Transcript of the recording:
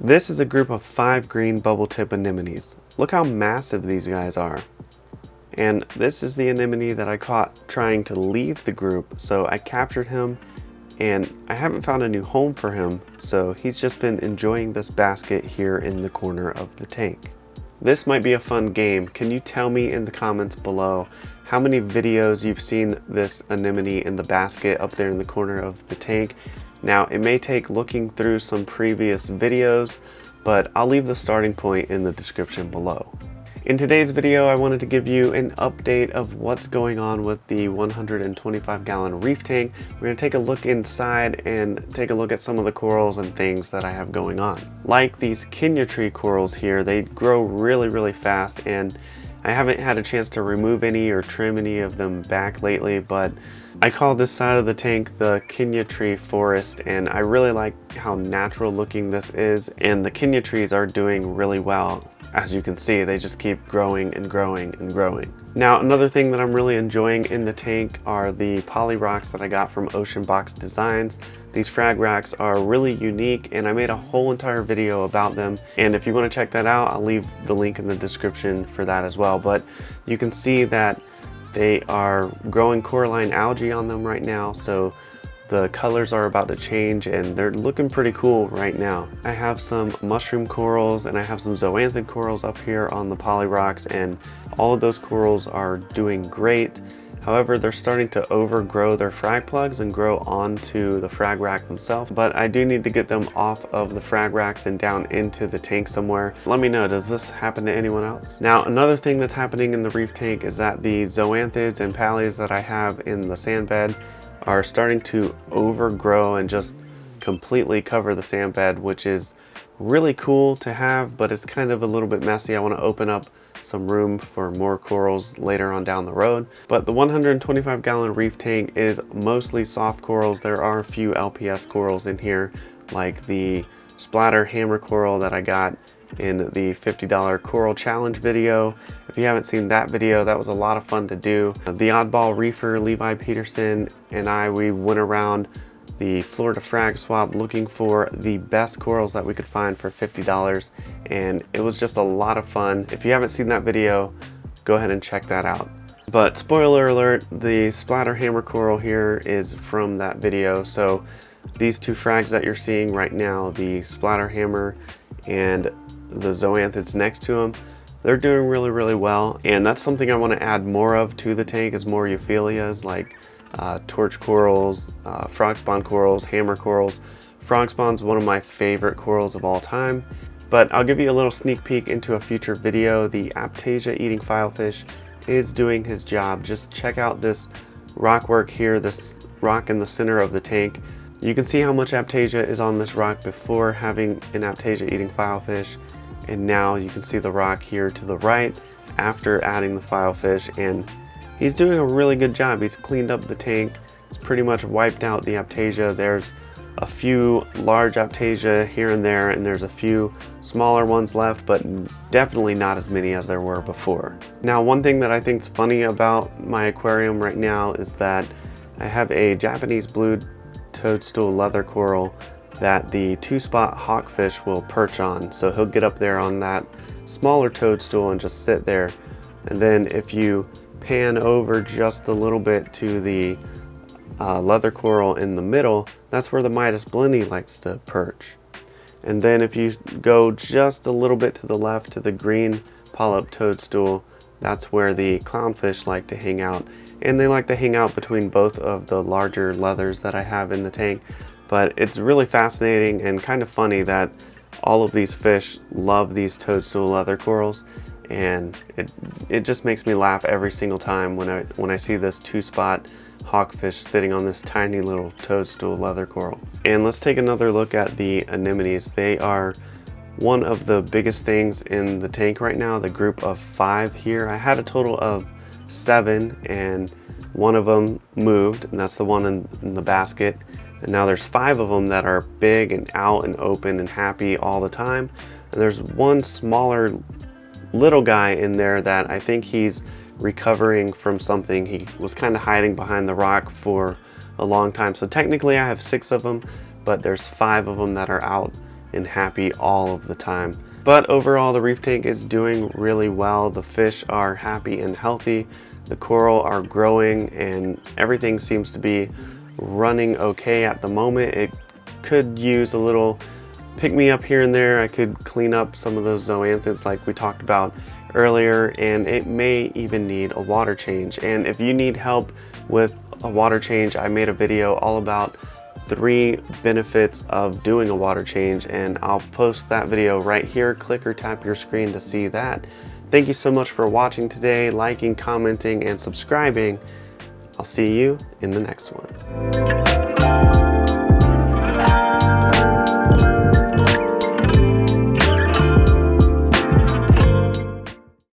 This is a group of 5 green bubble tip anemones. Look how massive these guys are. And this is the anemone that I caught trying to leave the group, so I captured him and I haven't found a new home for him, so he's just been enjoying this basket here in the corner of the tank. This might be a fun game. Can you tell me in the comments below how many videos you've seen this anemone in the basket up there in the corner of the tank? Now, it may take looking through some previous videos, but I'll leave the starting point in the description below. In today's video, I wanted to give you an update of what's going on with the 125-gallon reef tank. We're going to take a look inside and take a look at some of the corals and things that I have going on. Like these Kenya tree corals here, they grow really fast, and I haven't had a chance to remove any or trim any of them back lately, but I call this side of the tank the Kenya tree forest, and I really like how natural looking this is, and the Kenya trees are doing really well. As you can see, they just keep growing and growing and growing. Now, another thing that I'm really enjoying in the tank are the poly rocks that I got from Ocean Box Designs. These frag racks are really unique, and I made a whole entire video about them, and if you want to check that out, I'll leave the link in the description for that as well. But you can see that they are growing coralline algae on them right now, so the colors are about to change and they're looking pretty cool right now. I have some mushroom corals and I have some zoanthid corals up here on the poly rocks, and all of those corals are doing great. However, they're starting to overgrow their frag plugs and grow onto the frag rack themselves, but I do need to get them off of the frag racks and down into the tank somewhere. Let me know, does this happen to anyone else? Now, another thing that's happening in the reef tank is that the zoanthids and pallies that I have in the sand bed are starting to overgrow and just completely cover the sand bed, which is really cool to have, but it's kind of a little bit messy. I want to open up some room for more corals later on down the road. But the 125-gallon reef tank is mostly soft corals. There are a few LPS corals in here, like the splatter hammer coral that I got in the $50 coral challenge video. If you haven't seen that video, that was a lot of fun to do. The oddball reefer Levi Peterson and we went around the Florida frag swap looking for the best corals that we could find for $50, and it was just a lot of fun. If you haven't seen that video, go ahead and check that out. But spoiler alert, the splatter hammer coral here is from that video. So these two frags that you're seeing right now, the splatter hammer and the zoanthids next to them, they're doing really well, and that's something I want to add more of to the tank, is more euphyllias like torch corals, frog spawn corals, hammer corals. Frog spawn's one of my favorite corals of all time. But I'll give you a little sneak peek into a future video. The Aptasia eating filefish is doing his job. Just check out this rock work here, this rock in the center of the tank. You can see how much Aptasia is on this rock before having an Aptasia eating filefish, and now you can see the rock here to the right after adding the filefish, and he's doing a really good job. He's cleaned up the tank. It's pretty much wiped out the Aptasia. There's a few large Aptasia here and there, and there's a few smaller ones left, but definitely not as many as there were before. Now, one thing that I think is funny about my aquarium right now is that I have a Japanese blue toadstool leather coral that the 2-spot hawkfish will perch on. So he'll get up there on that smaller toadstool and just sit there. And then if you pan over just a little bit to the leather coral in the middle, that's where the Midas blenny likes to perch. And then if you go just a little bit to the left to the green polyp toadstool, that's where the clownfish like to hang out. And they like to hang out between both of the larger leathers that I have in the tank. But it's really fascinating and kind of funny that all of these fish love these toadstool leather corals, and it just makes me laugh every single time when I see this 2-spot hawkfish sitting on this tiny little toadstool leather coral. And let's take another look at the anemones. They are one of the biggest things in the tank right now, the group of 5 here. I had a total of 7, and one of them moved, and that's the one in the basket. And now there's 5 of them that are big and out and open and happy all the time. And there's one smaller little guy in there that I think he's recovering from something. He was kind of hiding behind the rock for a long time. So technically I have 6 of them, but there's 5 of them that are out and happy all of the time. But overall, the reef tank is doing really well. The fish are happy and healthy. The coral are growing and everything seems to be running okay at the moment. It could use a little pick me up here and there. I could clean up some of those zoanthids like we talked about earlier, and it may even need a water change. And if you need help with a water change, I made a video all about 3 benefits of doing a water change, and I'll post that video right here. Click or tap your screen to see that. Thank you so much for watching today, liking, commenting, and subscribing. I'll see you in the next one.